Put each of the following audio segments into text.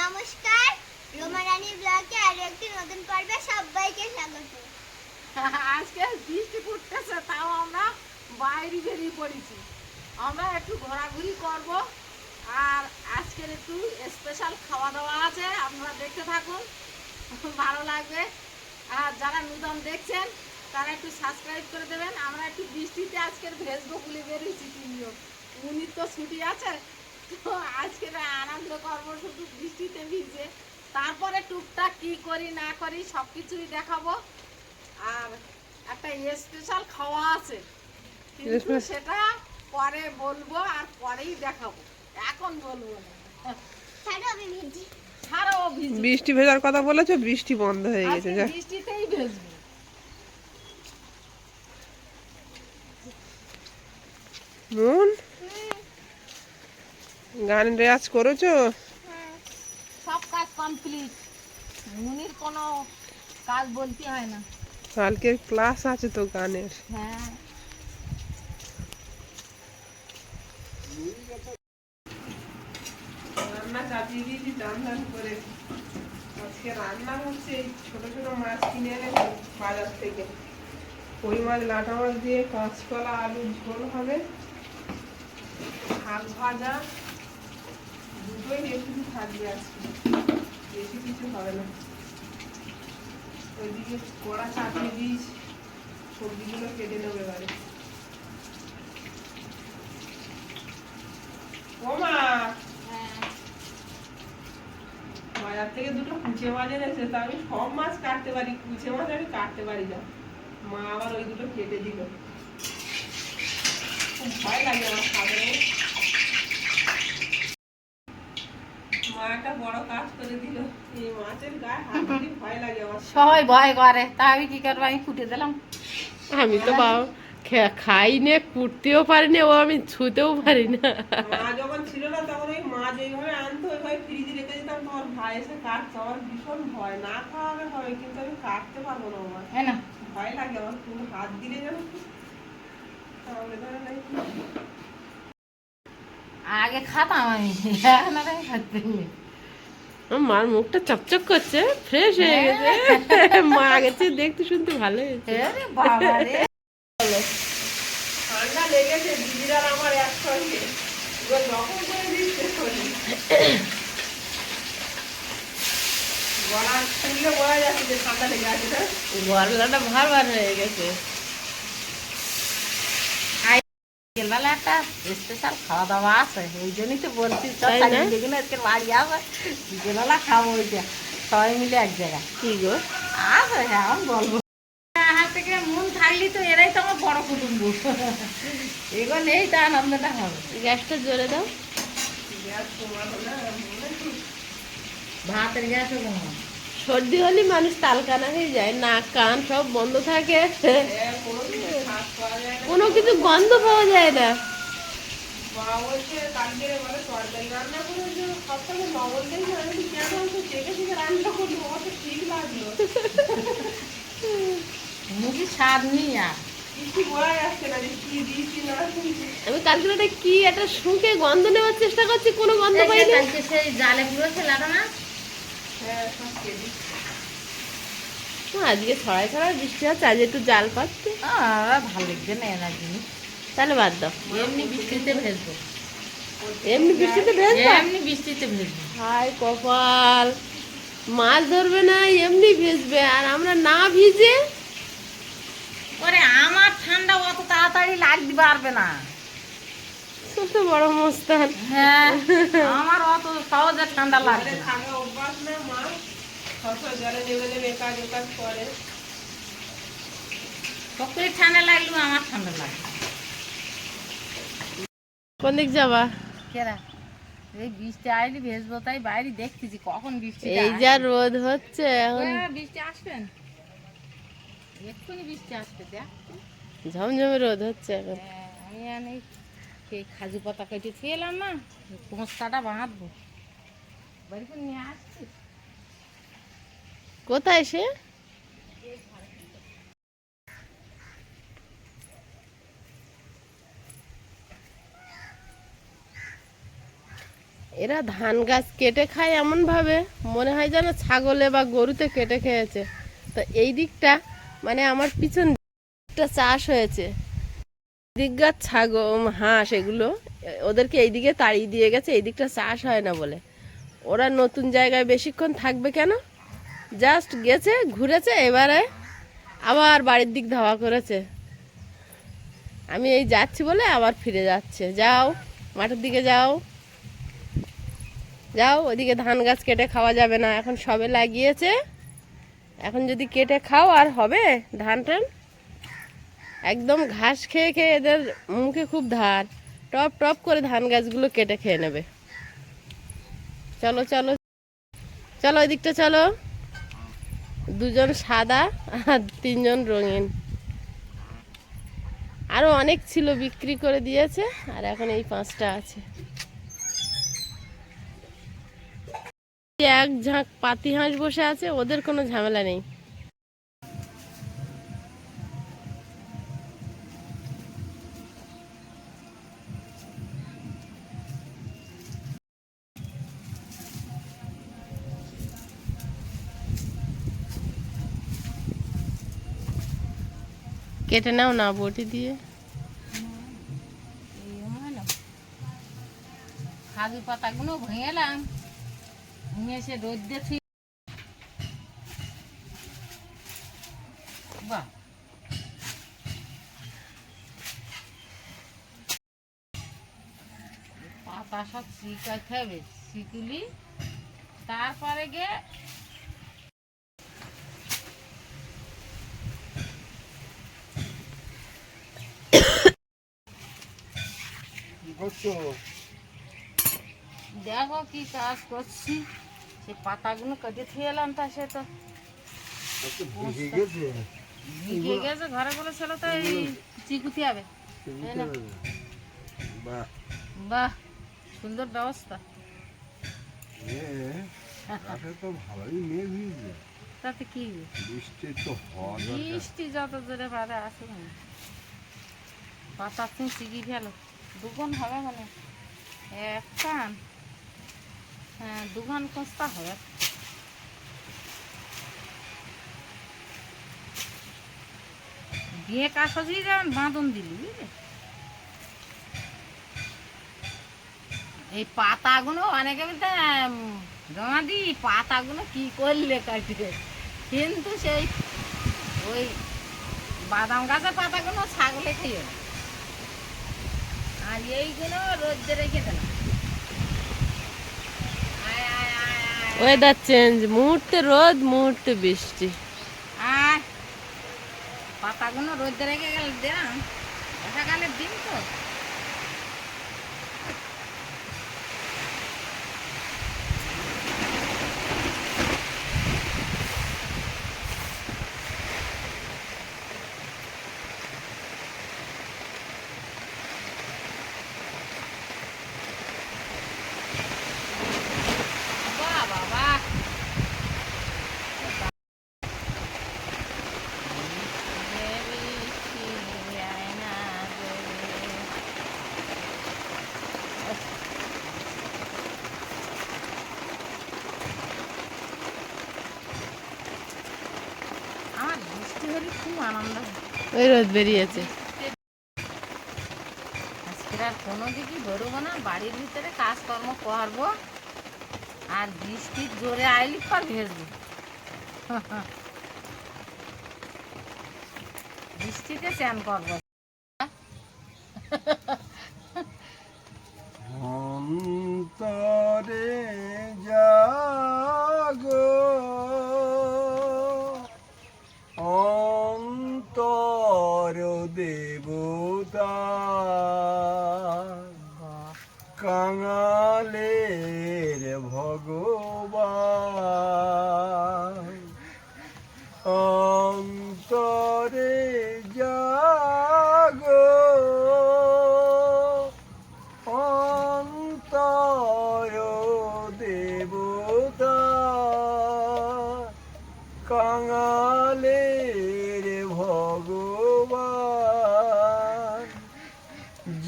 নমস্কার, রোমা রানী ব্লগে আরো একটি নতুন পর্বে সবাইকে স্বাগত। আজকে বৃষ্টি পড়তেছে, তাও আমরা বাইরে বেরিয়ে পড়েছি। আমরা একটু ঘোরাঘুরি করব, আর আজকের একটু স্পেশাল খাওয়া দাওয়া আছে, আপনারা দেখতে থাকুন, ভালো লাগবে। আর যারা নতুন দেখছেন তারা একটু সাবস্ক্রাইব করে দেবেন। আমরা একটু বৃষ্টিতে আজকের ভেজবো বলে বেরিয়েছি তিনজন। উনি তো ছুটি আছে, তো আজকে আনন্দ করবো শুধু বৃষ্টিতে ভিজে। তারপরে টুকটাক কি করি না করি সব কিছুই দেখাবো। আর একটা স্পেশাল খাওয়া আছে, কিন্তু সেটা পরে বলবো, আর পরেই দেখাবো, এখন বলবো না। ছাড়াও ভিজি। বৃষ্টি ভেজার কথা বলেছো, বৃষ্টি বন্ধ হয়ে গেছে। যা বৃষ্টিতেই ভেজবো। মন গান রেয়াজ করেছো? সব কাজ কমপ্লিট, মুনির কোনো কাজ বলতে হয় না। কালকের ক্লাস আছে তো গানের। হ্যাঁ, রান্না চাপিয়ে দিয়েছি টান টান করে। আজকে রান্না হচ্ছে এই ছোট ছোট মাছ কিনে এনেছি বাজার থেকে। কই মাছ, লাটা মাছ দিয়ে কাঁচকলা আলুর ঝোল হবে, শাক ভাজা, দুটোই রেসিপি থাকবে আজকে, বেশি কিছু হবে না। ওইদিকে কড়া চাপিয়ে দিয়েছি, সবজিগুলো কেটে নেবে এবারে। ও মা, বাজার থেকে দুটো কুচে মাছ এনেছে, তা আমি সব মাছ কাটতে পারি, কুচে মাছ আমি কাটতে পারি না। মা আবার ওই দুটো কেটে দিল। খুব ভয় লাগে আমার খাবে। মা একটা বড় কাজ করে দিল, এই মাছের গায়ে হাত দিলে ভয় লাগে আমার। সবাই ভয় করে, তা আমি কি করবো, আমি কুটে দিলাম। আমি তো খাই নে, কুটতেও পারি না, ও আমি ছুতেও পারি না। মা যখন ছিল না তখন ওই মাছ এইভাবে আনতো, ওইভাবে ফ্রিজে রেখে দিতাম, তোমার ভাই এসে কাটতো। আমার ভীষণ ভয়, না খাওয়াবে হবে কিন্তু আমি কাটতে পারবো না। আমার হ্যাঁ না, ভয় লাগে আমার, কোনো হাত দিলে যেন তাহলে ধরে নাই। আগে খাতাম আমি, এখন আর আমি খাতে নেই। মার মুখটা চকচক করছে, ফ্রেশ হয়ে গেছে। মা গেছে, দেখতে শুনতে ভালো হয়েছে। আরে বাবা রে, ঠান্ডা লেগেছে দিদিরা আমার একসঙ্গে, এবার রকম করে দিচ্ছে শরীর। গলা শুনলে বোঝা যাচ্ছে যে ঠান্ডা লেগে আছে না, গলাটা ভার ভার হয়ে গেছে। বিকেলবেলা একটা স্পেশাল খাওয়া দাওয়া আছে, ওই জন্যই তো বলছি যেগুলো আজকে বাড়ি আসে বিকেলবেলা খাবো, ওইটা সবাই মিলে এক জায়গায়। কি গো আছে, হ্যাঁ আমি বলবো। হাত থেকে মন থাকলি তো এরাই তো আমার বড় কুটুম্ব, এগুলো নেই তা আনন্দটা হবে। গ্যাসটা জোরে দাও। ভাতের গ্যাসও কমা। সর্দি হলে মানুষ তালকানা হয়ে যায়, নাক কান সব বন্ধ থাকে, কোনো কিছু গন্ধ পাওয়া যায় না। মুখে স্বাদ নেই আর। আমি কালকে কি একটা শুকে গন্ধ নেওয়ার চেষ্টা করছি, কোনো গন্ধ পাই না। সেই জালে পুরো ছেলাটা না, আজকে ছড়াই ছড়াই বৃষ্টি হচ্ছে, আজ একটু জাল পাচ্ছে, ভালো লাগবে না এনার জিনিস। তাহলে বাদ দাও। এমনি বৃষ্টিতে ভেজবো, এমনি বৃষ্টিতে ভেজবা? এমনি বৃষ্টিতে ভেজবো। হায় কপাল, মাছ ধরবে না এমনি ভেজবে, আর আমরা না ভিজে। ওরে আমার ঠান্ডা অত তাড়াতাড়ি লাগতে পারবে না। কত বড় মস্তান। হ্যাঁ, আমার অত সহজে ঠান্ডা লাগবে না। সত্যি ঠান্ডা লাগলেও আমার ঠান্ডা লাগবে। কোন দিক যাবা? কেরা এই বৃষ্টি আইলে ভেজবো, তাই বাইরে দেখতেছি কখন বৃষ্টি। এই যা রোদ হচ্ছে এখন, বৃষ্টি আসবেন, এক্ষুনি বৃষ্টি আসবে, দেখ। ঝমঝমে রোদ হচ্ছে এখন। আমি আনি সেই খাজু পাতা কেটে খেয়ে এলাম না, পোঁচটাটা বাঁধবো, বাড়ি করে নিয়ে আসছি। কোথায় সে? এরা ধান গাছ কেটে খায় এমন ভাবে মনে হয় যেন ছাগলে বা গরুতে কেটে খেয়েছে। তো এই দিকটা মানে আমার পিছন দিকটা চাষ হয়েছে, দিক গাছ ছাগল হাঁস এগুলো ওদেরকে এইদিকে তাড়িয়ে দিয়ে গেছে, এই দিকটা চাষ হয় না বলে। ওরা নতুন জায়গায় বেশিক্ষণ থাকবে কেন, জাস্ট গেছে ঘুরেছে, এবারে আবার বাড়ির দিক ধাওয়া করেছে। আমি এই যাচ্ছি বলে আবার ফিরে যাচ্ছে। যাও মাঠের দিকে যাও, যাও, ওইদিকে ধান গাছ কেটে খাওয়া যাবে না, এখন সবে লাগিয়েছে, এখন যদি কেটে খাও আর হবে ধান টান? একদম ঘাস খেয়ে খেয়ে এদের মুখে খুব ধার, টপ টপ করে ধান গাছগুলো কেটে খেয়ে নেবে। চলো চলো চলো ওই দিকটা চলো। দুজন সাদা আর তিনজন রঙিন, আরো অনেক ছিল বিক্রি করে দিয়েছে, আর এখন এই 5টা আছে। এক ঝাঁক পাতি হাঁস বসে আছে, ওদের কোনো ঝামেলা নেই। কেটে নাও না বটি দিয়ে। কাজু পাতাগুলো ভেঙেলাম, ভেঙে সে রোদ দিয়ে বাহ, পাতা সব শিকাইতে হবে, শিকুলি তারপরে গিয়ে দেখো কি কাজ করছি। সে পাতাগুলো কেটে থুয়ে এলাম, তা সে তো ভিগে গেছে, ঘরে বলেছিল তো এই চিকুতি হবে। বাহ, সুন্দর ব্যবস্থা। তাতে কি বৃষ্টি যত জোরে বাদে আসে না, পাতা তুমি চিকি ফেলো, দুগুণ হবে মানে একখান, হ্যাঁ দুখান কস্তা হবে। বিয়ে কাজ সজিয়ে যেমন বাঁধন দিলি, বুঝলে? এই পাতাগুলো অনেকে বলতে জমা দি, পাতাগুলো কি করলে কাটবে, কিন্তু সেই ওই বাদাম গাছের পাতাগুলো ছাগলে খেয়ে, আর এইগুলো রোদ্রে রেখে দিলাম। ওয়েদার চেঞ্জ, মুহূর্তে রোদ মুহূর্তে বৃষ্টি। আর পাতাগুলো রোদ্রে রেখে গেলে দিলাম, বর্ষাকালের দিন তো। খুব আনন্দ, ওই রোদ বেরিয়েছে। আজকে আর কোনো দিকে বেরোবো না, বাড়ির ভিতরে কাজকর্ম করবো, আর বৃষ্টির জোরে আইলি পর ভেজবো। বৃষ্টিতে স্নান করবো। অন্তরে জাগো, অন্তর দেবতা, কাঙালের ভগবান, অন্তরে জাগো, অন্তর দেবতা, কাঙালের ভগবান।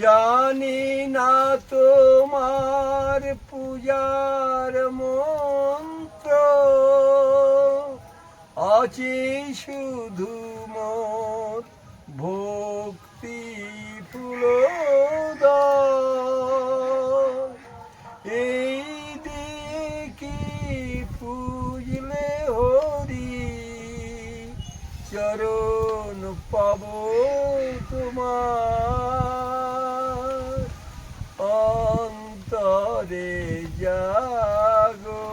জানি না তোমার পূজা রক্ষার মন্ত্র আছে শুধু মোর ভক্তি ফুলদার। এই দেখি পুজলে হরি চরণ পাব তোমার। অন্তরে জাগো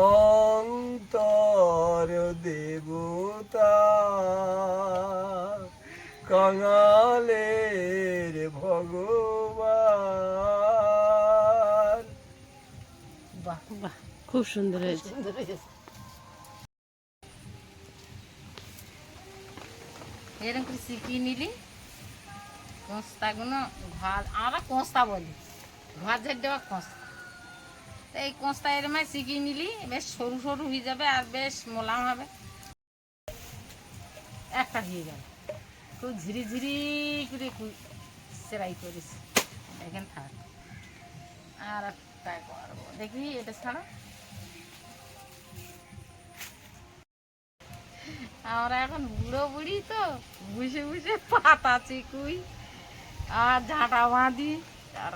অন্তর দেবতা, কাঙালের ভগবান। বাহ, বাহ, খুব সুন্দর হয়েছে। সুন্দর হয়েছে। এরকম করে শিখিয়ে নিলি কোঁস্তাগুলো ঘর, আমরা কোঁস্তা বলি, ঘর ঝেড়ে দেওয়া কোঁস্তা। তো এই কোঁস্তা এরম শিখিয়ে নিলি বেশ সরু সরু হয়ে যাবে আর বেশ মোলাম হবে। একটা হয়ে গেল, খুব ঝিরি ঝিরি করে সেলাই করিস। এখানে থাক, আর একটা করবো, দেখি এটা ছাড়া। আমরা এখন বুড়ো বুড়ি তো, বসে বসে পাতা চিকুই আর ঝাঁটা বাঁধি,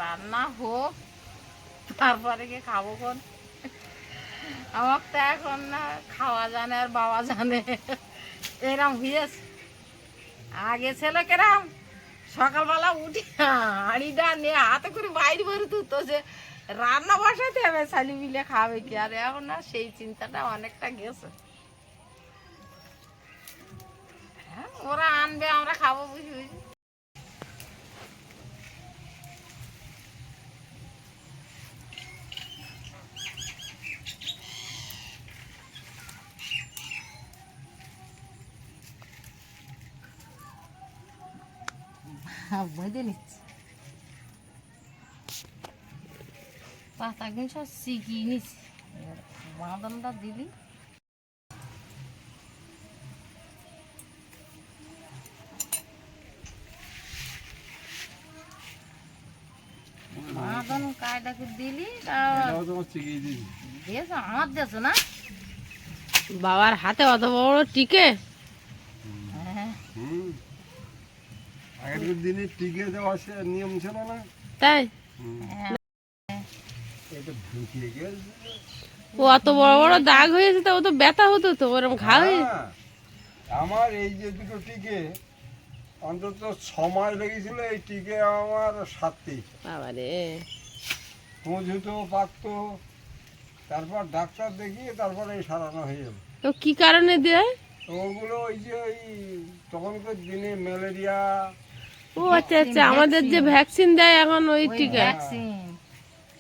রান্না হোক তারপরে গিয়ে খাবো কোন। আমার তো এখন না খাওয়া জানে আর বাবা জানে, এরম হয়েছে। আগে ছেলে কেরাম সকালবেলা উঠি হাঁড়িটা নিয়ে হাতে করে বাইরে বেরোতো, তো যে রান্না বসাতে হবে শালি মিলে খাবে কি। আর এখন না সেই চিন্তাটা অনেকটা গেছে। হ্যাঁ, ওরা আনবে আমরা খাবো, বুঝি বুঝি। বেঁধে নিচ্ছি পাতাগুলো সব শিখিয়ে নিচ্ছি, বাঁধনটা দিলি। বাঁধন কায়দাকে দিলি দিয়েছ, আমার দিয়েছ না। বাবার হাতে অত বড় টিকে। হ্যাঁ, আগের দিনে টিকে দেওয়া সে নিয়ম ছিল না। তাই এটা ঢুকিয়ে গেছে। ও অত বড় বড় দাগ হয়েছে, তো ও তো ব্যথা হতো তো, ওরকম ঘা হয়ে। হ্যাঁ, আমার এই যে দুটো টিকে অন্তত 6 মাস লেগেছিল এই টিকে আমার সারতে। বাবারে, পৌঁছতো পাকতো, তারপর ডাক্তার দেখিয়ে তারপরে এই সারানো হয়ে যাবে। তো কি কারণে দেয়? তো ওগুলো ওই যে ওই তখনকার দিনে ম্যালেরিয়া। ও আচ্ছা আচ্ছা, আমাদের যে ভ্যাকসিন দেয় এখন ওই ওই টিকা। ভ্যাকসিন।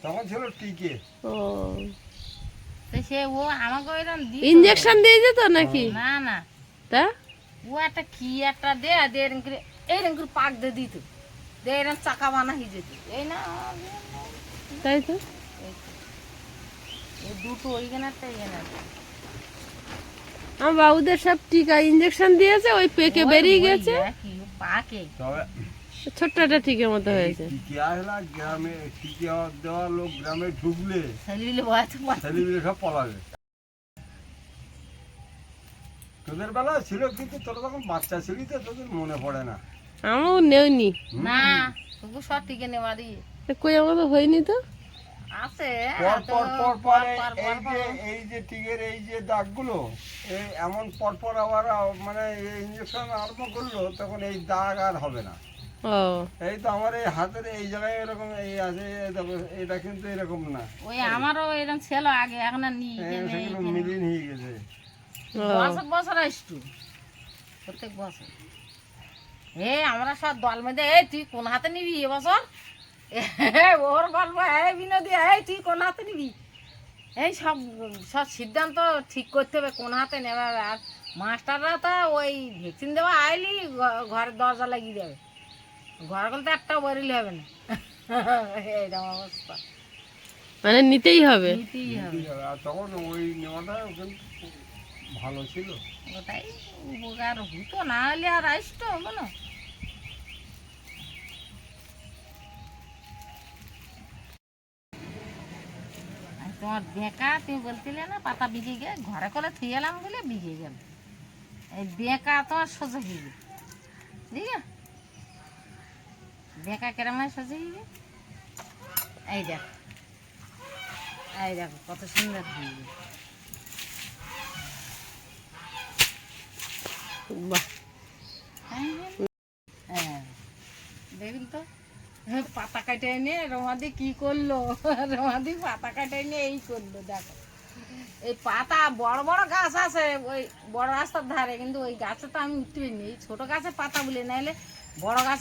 তখন ছিল টিকে। ও, তো সে ও আমাকে ওইরকম দিত। ইঞ্জেকশন দিয়ে যেত নাকি? না না, তা ও একটা কি একটা দে এরকম করে এইরকম করে পাক দিয়ে দিত, দিয়ে এরকম চাকা বানা হয়ে যেত। এই না, তাই তো। এই দুটো ওইখানে একটা এখানে একটা। আমার বাবুদের সব টিকা ইঞ্জেকশন দিয়েছে, ওই পেকে বেরিয়ে গেছে, কি পাকে। তবে ছোট্ট একটা টিকের মতো হয়েছে। টিকে আসলা গ্রামে, টিকে দেওয়া লোক গ্রামে ঢুকলে ছেলেপিলে বয়াতে পারে। ছেলেপিলে সব পলাবে। তোদের বেলা ছিল কিন্তু তোরা তখন বাচ্চা ছিলি তো, তোদের মনে পড়ে না। আমারও নেওনি, না তবু সব টিকে নেওয়া দিয়ে কই আমার তো হয়নি তো। আছে। পর এত পর পর পর পর এই পর যে এই যে টিকের এই যে দাগগুলো, এই এমন পর পর আবার মানে ইঞ্জেকশন আরম্ভ করলো, তখন এই দাগ আর হবে না। ও, এই তো আমার এই হাতের এই জায়গায় এরকম এই আছে, এই দেখো, এটা কিন্তু এরকম না। ওই আমারও এরকম ছিল আগে, এখন আর নেই। সেগুলো মিলিয়ে নিয়ে গেছে। ও, বছর বছর আসতো, প্রত্যেক বছর। আমরা সব দল মেঁধে, এই তুই কোন হাতে নিবি এবছর, ওর গল্প, এই বিনোদী, এই তুই কোন হাতে নিবি, এই সব সব সিদ্ধান্ত ঠিক করতে হবে কোন হাতে নেবে। আর মাস্টাররা তো ওই ভ্যাকসিন দেওয়া আইলি ঘরের দরজা লাগিয়ে দেবে, ঘর বলতে একটাও বেরোলে হবে না। এইরকম অবস্থা, মানে নিতেই হবে। নিতেই হবে। আর তখন ওই নেওয়াটা কিন্তু ভালো ছিল। ওটাই উপকার হতো, না হলে আর আসতো বলো। তোমার বেঁকা তুমি বলছিলে না পাতা বিকে গে ঘরে করে থুয়ে এলাম বলে বিকে গেল। এই বেঁকা তোমার সোজা হয়ে গেল, ঠিক আছে? বেঁকা কেরম হয় সোজা হয়ে গেল, এই দেখ, এই দেখো কত সুন্দর হয়ে গেল। বাহ, হ্যাঁ দেখুন তো, পাতা কাটে এনে রমাদি কি করলো, রমাদি পাতা কাটে এনে এই করলো দেখো। এই পাতা বড় বড় গাছ আছে ওই বড় রাস্তার ধারে, কিন্তু ওই গাছে তো আমি উঠতে পারিনি, এই ছোট গাছে পাতা বলে নাইলে বড় গাছে